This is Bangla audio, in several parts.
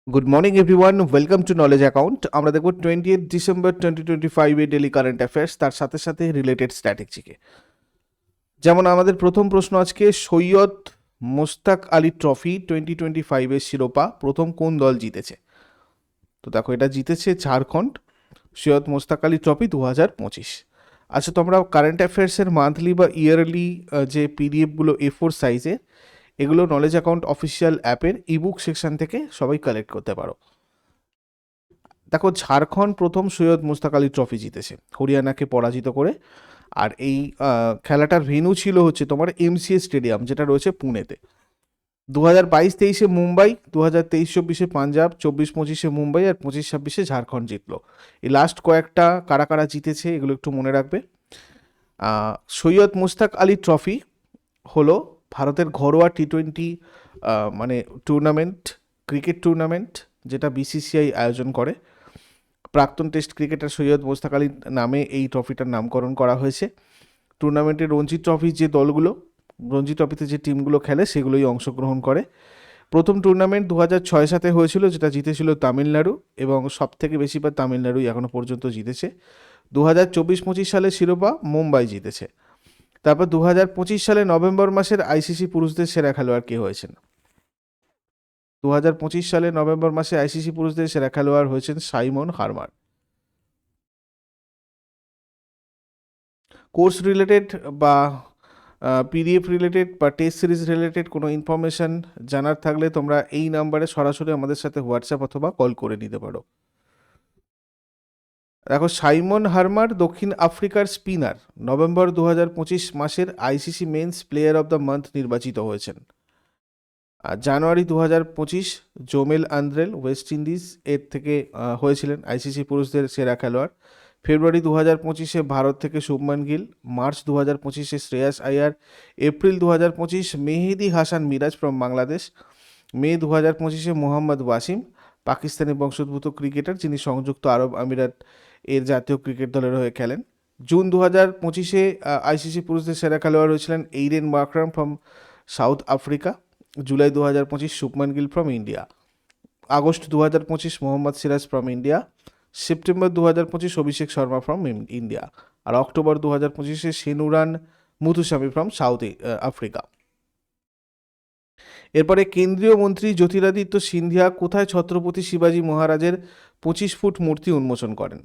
Good morning everyone, welcome to knowledge account. আমরা দেখব 28 ডিসেম্বর 2025 ডেলি কারেন্ট অ্যাফেয়ার্স, তার সাথে সাথে রিলেটেড স্ট্র্যাটেজিকে। যেমন আমাদের প্রথম প্রশ্ন আজকে, সৈয়দ মোস্তাক আলী ট্রফি 2025-এর শিরোপা প্রথম কোন দল জিতেছে? তো দেখো, এটা জিতেছে ঝাড়খণ্ড। সৈয়দ মোস্তাক আলী ট্রফি 2025। আচ্ছা, তোমরা কারেন্ট অ্যাফেয়ার্সের মান্থলি বা ইয়ারলি যে পিডিএফগুলো A4 সাইজে, এগুলো নলেজ অ্যাকাউন্ট অফিসিয়াল অ্যাপের ইবুক সেকশন থেকে সবাই কালেক্ট করতে পারো। দেখো, ঝাড়খণ্ড প্রথম সৈয়দ মুস্তাক আলী ট্রফি জিতেছে হরিয়ানাকে পরাজিত করে। আর এই খেলাটার ভেন্যু ছিল হচ্ছে তোমার MCA স্টেডিয়াম, যেটা রয়েছে পুনেতে। 2022-23 মুম্বাই, 2023-24 পাঞ্জাব, 24-25 মুম্বাই, আর 25-26 ঝাড়খণ্ড জিতলো। এই লাস্ট কয়েকটা কারা কারা জিতেছে এগুলো একটু মনে রাখবে। সৈয়দ মুস্তাক আলী ট্রফি হলো ভারতের ঘরোয়া T20 মানে টুর্নামেন্ট, ক্রিকেট টুর্নামেন্ট, যেটা BCCI আয়োজন করে। প্রাক্তন টেস্ট ক্রিকেটার সৈয়দ মোস্তাক আলীর নামে এই ট্রফিটার নামকরণ করা হয়েছে। টুর্নামেন্টে রঞ্জি ট্রফির যে দলগুলো, রঞ্জি ট্রফিতে যে টিমগুলো খেলে সেগুলোই অংশগ্রহণ করে। প্রথম টুর্নামেন্ট 2006 হয়েছিল, যেটা জিতেছিল তামিলনাড়ু, এবং সব থেকে বেশিবার তামিলনাড়ুই এখনও পর্যন্ত জিতেছে। 2024-25 সালে শিরোপা মুম্বাই জিতেছে। তারপর 2025 সালে নভেম্বর মাসের ICC পুরুষদের সেরা খেলোয়াড় কে হয়েছেন? 2025 সালে নভেম্বর মাসে ICC পুরুষদের সেরা খেলোয়াড় হয়েছেন সাইমন হারমার। কোর্স রিলেটেড বা PDF রিলেটেড বা টেস্ট সিরিজ রিলেটেড কোনো ইনফরমেশান জানার থাকলে তোমরা এই নাম্বারে সরাসরি আমাদের সাথে হোয়াটসঅ্যাপ অথবা কল করে নিতে পারো। দেখো, সাইমন হারমার দক্ষিণ আফ্রিকার স্পিনার নভেম্বর 2025 মাসের ICC men's player of the month নির্বাচিত হয়েছেন। আর জানুয়ারি 2025 জোমেল আন্দ্রেল ওয়েস্ট ইন্ডিজ এর থেকে হয়েছিলেন ICC পুরুষদের সেরা খেলোয়াড়। ফেব্রুয়ারি 2025 ভারত থেকে Shubman Gill, March 2025 Shreyas Iyer, April 2025 Mehedi Hasan Miraz from Bangladesh, May 2025 Mohammad Wasim, Pakistani বংশোদ্ভূত ক্রিকেটার যিনি সংযুক্ত আরব আমিরাত এর জাতীয় ক্রিকেট দলের হয়ে খেলেন। জুন 2025 ICC পুরুষদের সেরা খেলোয়াড় হয়েছিলেন Aiden Markram from South Africa. July 2025 Shubman Gill from India. August 2025 Mohammed Siraj from India. September 2025 Abhishek Sharma from India. আর October 2025 Senuran Muthusamy from South Africa. এরপরে কেন্দ্রীয় মন্ত্রী জ্যোতিরাদিত্য সিন্ধিয়া কোথায় ছত্রপতি শিবাজী মহারাজের 25 ফুট মূর্তি উন্মোচন করেন?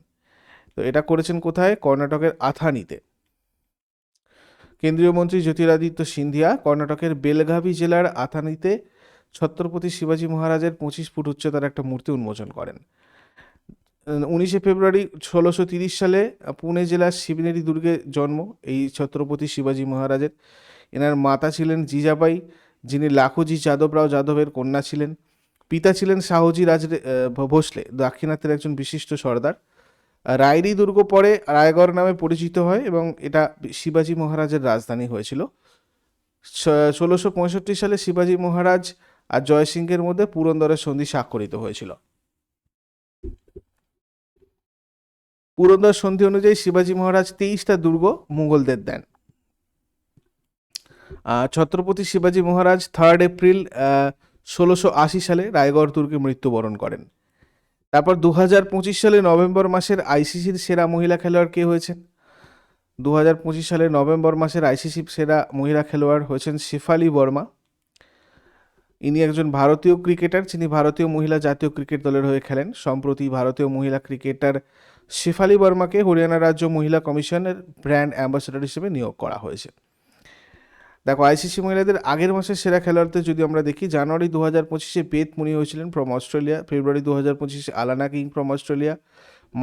তো এটা করেছেন কোথায়? কর্ণাটকের আথানিতে। কেন্দ্রীয় মন্ত্রী জ্যোতিরাদিত্য সিন্ধিয়া কর্ণাটকের বেলগাভি জেলার আথানিতে ছত্রপতি শিবাজী মহারাজের 25 ফুট উচ্চতার একটা মূর্তি উন্মোচন করেন। 19 ফেব্রুয়ারি 1630 সালে পুনে জেলার শিবনেরি দুর্গে জন্ম এই ছত্রপতি শিবাজী মহারাজের। এনার মাতা ছিলেন জিজাবাই, যিনি লাখুজি যাদবরাও যাদবের কন্যা ছিলেন। পিতা ছিলেন শাহজি ভোসলে, দাক্ষিণাত্যের একজন বিশিষ্ট সর্দার। রায়রি দুর্গ পরে রায়গড় নামে পরিচিত হয় এবং এটা শিবাজী মহারাজের রাজধানী হয়েছিল। 1665 সালে শিবাজী মহারাজ আর জয়সিংহের মধ্যে পুরন্দরের সন্ধি স্বাক্ষরিত হয়েছিল। পুরন্দর সন্ধি অনুযায়ী শিবাজী মহারাজ 23টা দুর্গ মুঘলদের দেন। ছত্রপতি শিবাজী মহারাজ 3 এপ্রিল 1680 সালে রায়গড় দুর্গে মৃত্যুবরণ করেন। তারপর 2025 সালে নভেম্বর মাসের ICCর সেরা মহিলা খেলোয়াড় কে হয়েছেন? 2025 সালে নভেম্বর মাসের ICC সেরা মহিলা খেলোয়াড় হয়েছেন শেফালি বর্মা। ইনি একজন ভারতীয় ক্রিকেটার, যিনি ভারতীয় মহিলা জাতীয় ক্রিকেট দলের হয়ে খেলেন। সম্প্রতি ভারতীয় মহিলা ক্রিকেটার শেফালি বর্মাকে হরিয়ানা রাজ্য মহিলা কমিশনের ব্র্যান্ড অ্যাম্বাসেডর হিসেবে নিয়োগ করা হয়েছে। দেখো, ICC মহিলাদের আগের মাসের সেরা খেলোয়াড়দের যদি আমরা দেখি, জানুয়ারি 2025 বেথ মুনি হয়েছিলেন from Australia. February 2025 Alana King from Australia.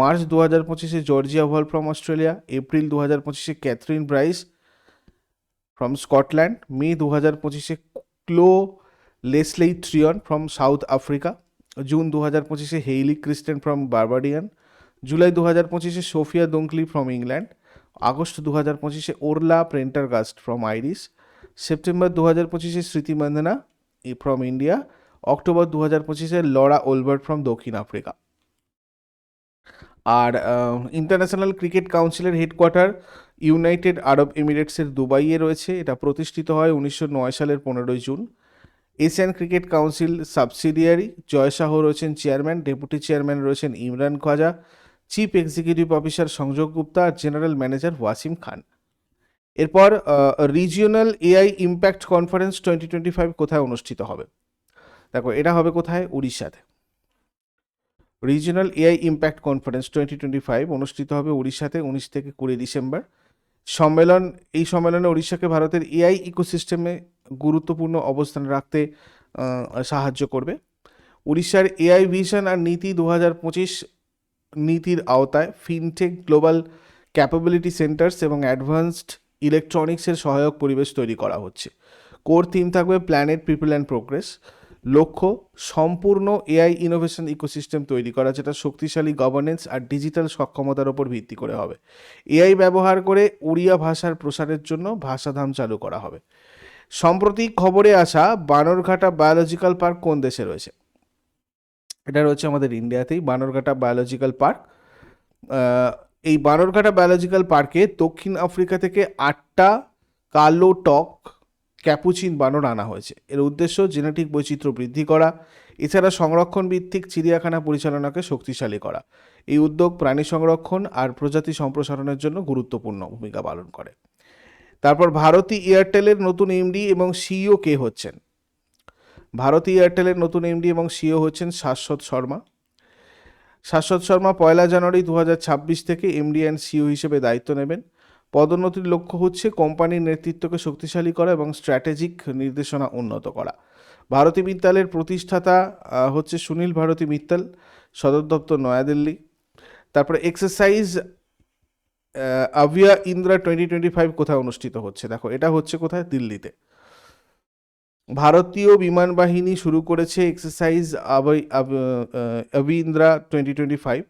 March 2025 Georgia Voll from Australia. April 2025 Kathryn Bryce from Scotland. May 2025 Chloe Lesleigh Tryon from South Africa. June 2025 Hayley Kristen from Barbadian. July 2025 Sophia Dunkley from England. August 2025 Orla Prendergast from Irish. September 2025 Smriti Mandhana from India. October 2025 Laura Wolvaardt from দক্ষিণ আফ্রিকা। আর ইন্টারন্যাশনাল ক্রিকেট কাউন্সিলের হেডকোয়ার্টার ইউনাইটেড আরব এমিরেটসের দুবাইয়ে রয়েছে। এটা প্রতিষ্ঠিত হয় 1909 সালের 15 জুন। Asian Cricket Council subsidiary, Jay Shah রয়েছেন চেয়ারম্যান, ডেপুটি চেয়ারম্যান রয়েছেন Imran Khawaja, chief executive officer Sanjog Gupta আর জেনারেল ম্যানেজার ওয়াসিম খান। এরপর রিজিওনাল এআই ইম্প্যাক্ট কনফারেন্স 2025 কোথায় অনুষ্ঠিত হবে? দেখো এটা হবে কোথায়? উড়িষ্যাতে। রিজিওনাল এআই ইম্প্যাক্ট কনফারেন্স 2025 অনুষ্ঠিত হবে উড়িষ্যাতে 19 থেকে 20 ডিসেম্বর। এই সম্মেলনে উড়িষ্যাকে ভারতের এআই ইকোসিস্টেমে গুরুত্বপূর্ণ অবস্থান রাখতে সাহায্য করবে। উড়িষ্যার এআই ভিশন আর নীতি 2025 নীতির আওতায় ফিনটেক, গ্লোবাল ক্যাপাবিলিটি সেন্টার্স এবং অ্যাডভান্সড ইলেকট্রনিক্সের সহায়ক পরিবেশ তৈরি করা হচ্ছে। কোর থিম থাকবে প্ল্যানেট, পিপল অ্যান্ড প্রোগ্রেস। লক্ষ্য সম্পূর্ণ এআই ইনোভেশন ইকোসিস্টেম তৈরি করা, যেটা শক্তিশালী গভর্নেন্স আর ডিজিটাল সক্ষমতার ওপর ভিত্তি করে হবে। এআই ব্যবহার করে ওড়িয়া ভাষার প্রসারের জন্য ভাষাধাম চালু করা হবে। সম্প্রতি খবরে আসা বানরঘাটা বায়োলজিক্যাল পার্ক কোন দেশে রয়েছে? এটা রয়েছে আমাদের ইন্ডিয়াতেই, বানরঘাটা বায়োলজিক্যাল পার্ক। এই বানরঘাটা বায়োলজিক্যাল পার্কে দক্ষিণ আফ্রিকা থেকে 8টা কালো টক ক্যাপুচিন বানর আনা হয়েছে। এর উদ্দেশ্য জেনেটিক বৈচিত্র্য বৃদ্ধি করা, এছাড়া সংরক্ষণ ভিত্তিক চিড়িয়াখানা পরিচালনাকে শক্তিশালী করা। এই উদ্যোগ প্রাণী সংরক্ষণ আর প্রজাতি সম্প্রসারণের জন্য গুরুত্বপূর্ণ ভূমিকা পালন করে। তারপর ভারতী এয়ারটেলের নতুন এমডি এবং সিইও কে হচ্ছেন? ভারতী এয়ারটেলের নতুন এমডি এবং সিইও হচ্ছেন শাশ্বত শর্মা। শাশ্বত শর্মা 1 জানুয়ারি 2026 থেকে এমডি অ্যান্ড সিইও হিসেবে দায়িত্ব নেবেন। পদোন্নতির লক্ষ্য হচ্ছে কোম্পানির নেতৃত্বকে শক্তিশালী করা এবং স্ট্র্যাটেজিক নির্দেশনা উন্নত করা। ভারতী মিত্তালের প্রতিষ্ঠাতা হচ্ছে সুনীল ভারতী মিত্তাল, সদর দপ্তর নয়াদিল্লি। তারপরে এক্সারসাইজ আভিয়া ইন্দ্রা 2025 কোথায় অনুষ্ঠিত হচ্ছে? দেখো এটা হচ্ছে কোথায়? দিল্লিতে। ভারতীয় বিমান বাহিনী শুরু করেছে এক্সারসাইজ আভিন্দ্রা 2025।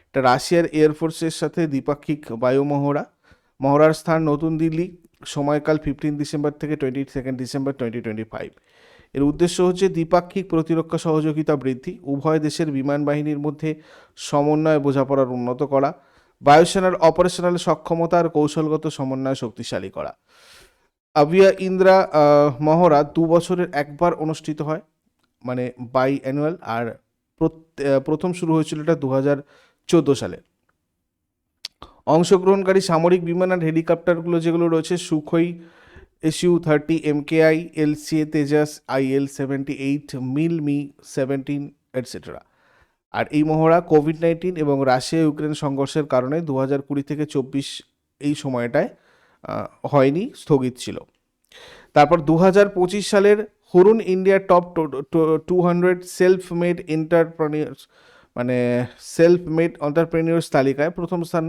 এটা রাশিয়ার এয়ারফোর্সের সাথে দ্বিপাক্ষিক বায়ু মহড়ার স্থান নতুন দিল্লি, সময়কাল 15 ডিসেম্বর থেকে 22 ডিসেম্বর 2025। এর উদ্দেশ্য হচ্ছে দ্বিপাক্ষিক প্রতিরক্ষা সহযোগিতা বৃদ্ধি, উভয় দেশের বিমান বাহিনীর মধ্যে সমন্বয় বোঝাপড়ার উন্নত করা, বায়ুসেনার অপারেশনাল সক্ষমতা আর কৌশলগত সমন্বয় শক্তিশালী করা। আভিয়া ইন্দ্রা মহড়া 2 বছরের একবার অনুষ্ঠিত হয়, মানে বাই অ্যানুয়াল। আর প্রথম শুরু হয়েছিল এটা 2014 সালে। অংশগ্রহণকারী সামরিক বিমান আর হেলিকপ্টারগুলো যেগুলো রয়েছে Sukhoi SU-30 MKI, LCA Tejas, IL-78, Mi-17 etcetera. আর এই মহড়া কোভিড-19 এবং রাশিয়া ইউক্রেন সংঘর্ষের কারণে 2020 থেকে 24 এই সময়টায় হয়নি, স্থগিত ছিল। তারপর 2025 সালের Hurun India top 200 self made entrepreneurs তালিকায় প্রথম স্থান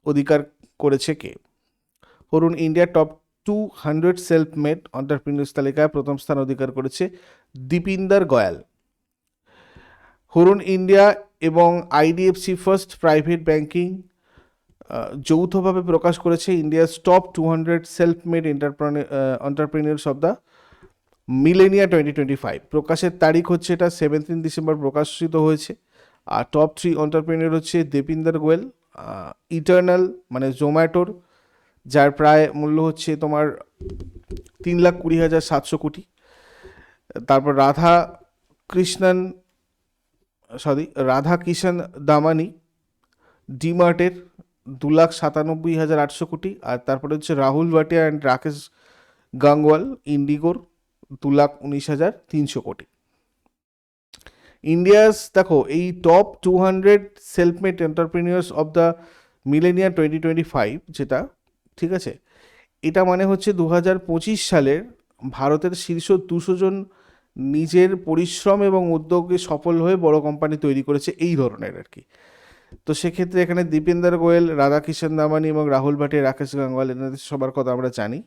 অধিকার করেছে কে? Hurun India top 200 self made entrepreneurs তালিকায় প্রথম স্থান অধিকার করেছে দীপিন্দর গোয়াল। হুরুন ইন্ডিয়া এবং IDFC ফার্স্ট প্রাইভেট ব্যাংকিং যৌথভাবে প্রকাশ করেছে India's top 200 self made entrepreneurs of the millennia 2025। প্রকাশের তারিখ হচ্ছে এটা 17 ডিসেম্বর প্রকাশিত হয়েছে। আর টপ 3 এন্টারপ্রেনিয়র হচ্ছে দীপিন্দর গোয়েল, ইটার্নাল মানে জোম্যাটোর, যার প্রায় মূল্য হচ্ছে তোমার 3,20,700 কোটি। তারপর রাধা কিষান দামানি, ডিমার্টের 2,97,800 কোটি। আর তারপরে হচ্ছে রাহুল ভাটিয়া অ্যান্ড রাকেশ গাঙ্গওয়াল, ইন্ডিগোর 2,19,300 কোটি। ইন্ডিয়াস দেখো এই top 200 self made entrepreneurs of the millennia 2025 যেটা, ঠিক আছে, এটা মানে হচ্ছে 2025 সালের ভারতের শীর্ষ 200 জন নিজের পরিশ্রম এবং উদ্যোগে সফল হয়ে বড় কোম্পানি তৈরি করেছে, এই ধরনের আর কি। তো সেক্ষেত্রে এখানে দীপিন্দর গোয়েল, রাধাকিষান দামানি এবং রাহুল ভাটিয়া, রাকেশ গাঙ্গওয়াল, এনাদের সবার কথা আমরা জানি।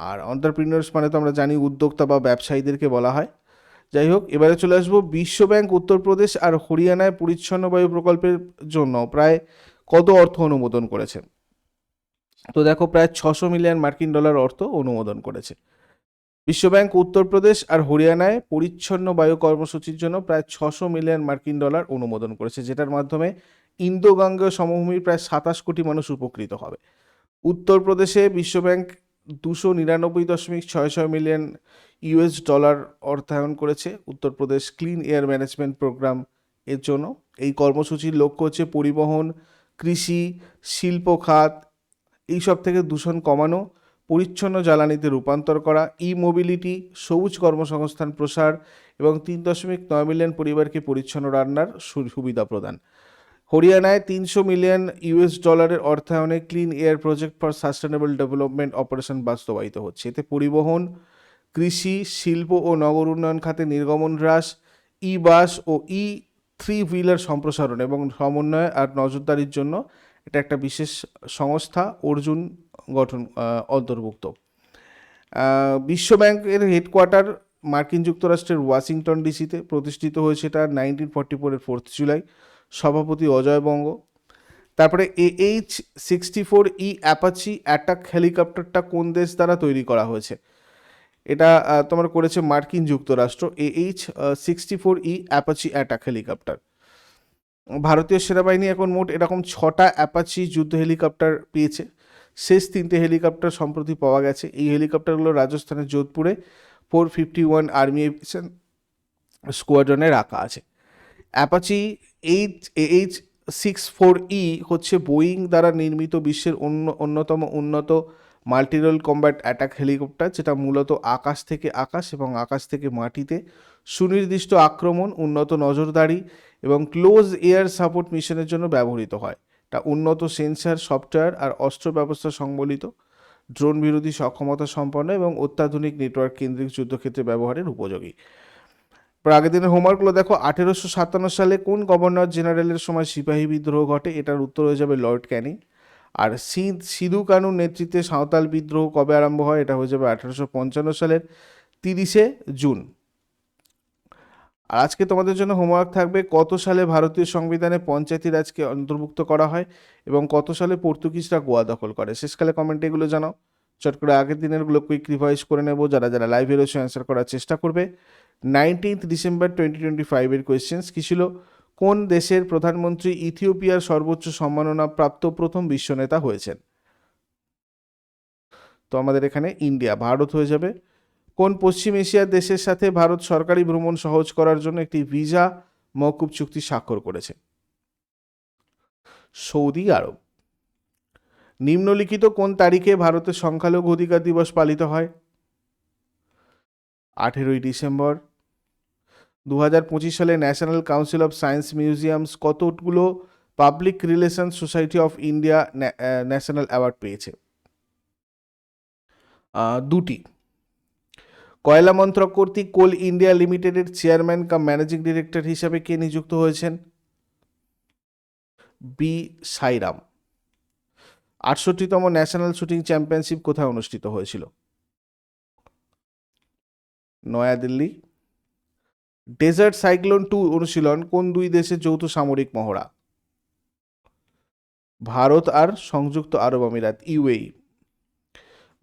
আর এন্টারপ্রেনিয়র্স মানে তো আমরা জানি উদ্যোক্তা বা ব্যবসায়ীদেরকে বলা হয়। যাই হোক, এবারে চলে আসবো বিশ্বব্যাংক উত্তরপ্রদেশ আর হরিয়ানায় পরিচ্ছন্ন বায়ু প্রকল্পের জন্য প্রায় কত অর্থ অনুমোদন করেছে? তো দেখো প্রায় 600 মিলিয়ন মার্কিন ডলার অর্থ অনুমোদন করেছে। বিশ্বব্যাংক উত্তরপ্রদেশ আর হরিয়ানায় পরিচ্ছন্ন বায়ু কর্মসূচির জন্য প্রায় 600 মিলিয়ন মার্কিন ডলার অনুমোদন করেছে, যেটার মাধ্যমে ইন্দো গাঙ্গেয় সমভূমির প্রায় 27 কোটি মানুষ উপকৃত হবে। উত্তরপ্রদেশে বিশ্বব্যাংক $299.66 মিলিয়ন অর্থায়ন করেছে Uttar Pradesh clean air management programme এর জন্য। এই কর্মসূচির লক্ষ্য হচ্ছে পরিবহন, কৃষি, শিল্প খাত এইসব থেকে দূষণ কমানো, পরিচ্ছন্ন জ্বালানিতে রূপান্তর করা, মোবিলিটি, সবুজ কর্মসংস্থান প্রসার এবং 3.9 মিলিয়ন পরিবারকে পরিচ্ছন্ন রান্নার সুবিধা প্রদান। হরিয়ানায় $300 মিলিয়ন অর্থায়নে clean air project for sustainable development operation বাস্তবায়িত হচ্ছে। এতে পরিবহন, কৃষি, শিল্প ও নগর উন্নয়ন খাতে নির্গমন হ্রাস, বাস ও থ্রি হুইলার সম্প্রসারণ এবং সমন্বয় আর নজরদারির জন্য এটা একটা বিশেষ সংস্থা অর্জুন গঠন অন্তর্ভুক্ত। বিশ্বব্যাংকের হেডকোয়ার্টার মার্কিন যুক্তরাষ্ট্রের ওয়াশিংটন ডিসিতে, প্রতিষ্ঠিত হয়েছে এটা 1944 4 জুলাই। সভাপতি অজয় বঙ্গ। তারপরে AH-64E অ্যাপাচি অ্যাটাক হেলিকপ্টারটা কোন দেশ দ্বারা তৈরি করা হয়েছে? এটা তোমার করেছে মার্কিন যুক্তরাষ্ট্র। AH-64E Apache attack helicopter. ভারতীয় সেনাবাহিনী এখন মোট এরকম 6টা অ্যাপাচি যুদ্ধ হেলিকপ্টার পেয়েছে। শেষ 3টে হেলিকপ্টার সম্প্রতি পাওয়া গেছে। এই হেলিকপ্টারগুলো রাজস্থানের যোধপুরে 451 আর্মি এভিয়েশন স্কোয়াড্রনে রাখা আছে। অ্যাপাচি AH-64E হচ্ছে বোয়িং দ্বারা নির্মিত বিশ্বের অন্যতম উন্নত মাল্টিরোল কম্ব্যাট অ্যাটাক হেলিকপ্টার, যেটা মূলত আকাশ থেকে আকাশ এবং আকাশ থেকে মাটিতে সুনির্দিষ্ট আক্রমণ, উন্নত নজরদারি এবং ক্লোজ এয়ার সাপোর্ট মিশনের জন্য ব্যবহৃত হয়। এটা উন্নত সেন্সার, সফটওয়্যার আর অস্ত্র ব্যবস্থা সংবলিত, ড্রোন বিরোধী সক্ষমতা সম্পন্ন এবং অত্যাধুনিক নেটওয়ার্ক কেন্দ্রিক যুদ্ধক্ষেত্রে ব্যবহারের উপযোগী। আগের দিনের হোমওয়ার্কগুলো দেখো। 1857 সালে কোন গভর্নর জেনারেলের সময় সিপাহী বিদ্রোহ ঘটে? এটার উত্তর হয়ে যাবে লর্ড ক্যানিং। আর সিধু কানুর নেতৃত্বে সাঁওতাল বিদ্রোহ কবে আরম্ভ হয়? এটা হয়ে যাবে 1855 সালের 30শে জুন। আর আজকে তোমাদের জন্য হোমওয়ার্ক থাকবে, কত সালে ভারতীয় সংবিধানে পঞ্চায়েতি রাজকে অন্তর্ভুক্ত করা হয় এবং কত সালে পর্তুগিজরা গোয়া দখল করে? শেষকালে কমেন্টে এগুলো জানাও। চট করে আগের দিনেরগুলো কুইক রিভাইজ করে নেব। যারা লাইভে রয়েছে অ্যান্সার করার চেষ্টা করবে। 19 ডিসেম্বর 2025 এর কোয়েশ্চেন্স কি ছিল? কোন দেশের প্রধানমন্ত্রী ইথিওপিয়ার সর্বোচ্চ সম্মাননা প্রাপ্ত প্রথম বিশ্বনেতা হয়েছেন? তো আমাদের এখানে ইন্ডিয়া, ভারত হয়ে যাবে। কোন পশ্চিম এশিয়ার দেশের সাথে ভারত সরকারি ভ্রমণ সহজ করার জন্য একটি ভিসা মওকুফ চুক্তি স্বাক্ষর করেছে? সৌদি আরব। নিম্নলিখিত কোন তারিখে ভারতের সংখ্যালঘু অধিকার দিবস পালিত হয়? 18 ডিসেম্বর। 2025 সালে national council of science museums কতগুলো public relation society of India national award পেয়েছে? 2টি। কয়লা মন্ত্রক কর্তৃক কোল ইন্ডিয়া লিমিটেডের চেয়ারম্যান কাম ম্যানেজিং ডিরেক্টর হিসাবে কে নিযুক্ত হয়েছেন? বি সাইরাম। 68তম ন্যাশনাল শুটিং চ্যাম্পিয়নশিপ কোথায় অনুষ্ঠিত হয়েছিল? নয়াদিল্লি। ডেজার্ট সাইক্লোন 2 অনুশীলন কোন দুই দেশের যৌথ সামরিক মহড়া? ভারত আর সংযুক্ত আরব আমিরাত, UAE.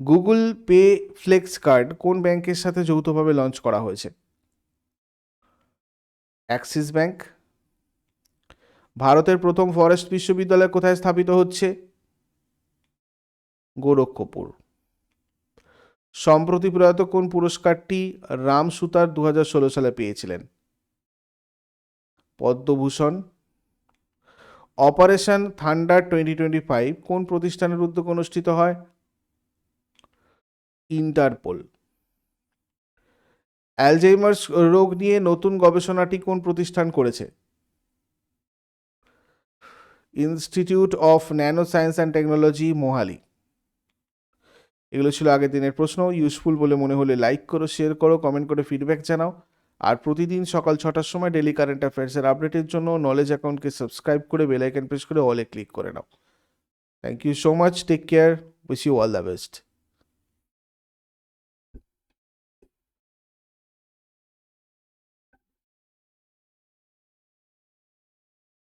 Google Pay Flex card কোন ব্যাংকের সাথে যৌথভাবে লঞ্চ করা হয়েছে? Axis bank. ভারতের প্রথম ফরেস্ট বিশ্ববিদ্যালয় কোথায় স্থাপিত হচ্ছে? গোরক্ষপুর। সম্প্রতি প্রয়াত কোন পুরস্কারটি রাম সুতার 2016 সালে পেয়েছিলেন? পদ্মভূষণ। অপারেশন থান্ডার 2025 কোন প্রতিষ্ঠানের উদ্যোগে অনুষ্ঠিত হয়? ইন্টারপোল। অ্যালজাইমার্স রোগ নিয়ে নতুন গবেষণাটি কোন প্রতিষ্ঠান করেছে? Institute of nano science and technology, Mohali. এগুলো ছিল আগের দিনের প্রশ্ন। ইউজফুল বলে মনে হলে লাইক করো, শেয়ার করো, কমেন্ট করে ফিডব্যাক জানাও। আর প্রতিদিন সকাল 6টার সময় ডেলি কারেন্ট অ্যাফেয়ার্সের আপডেটের জন্য নলেজ অ্যাকাউন্টকে সাবস্ক্রাইব করে বেল আইকন প্রেস করে অলে ক্লিক করে নাও। Thank you so much, take care, wish you all the best.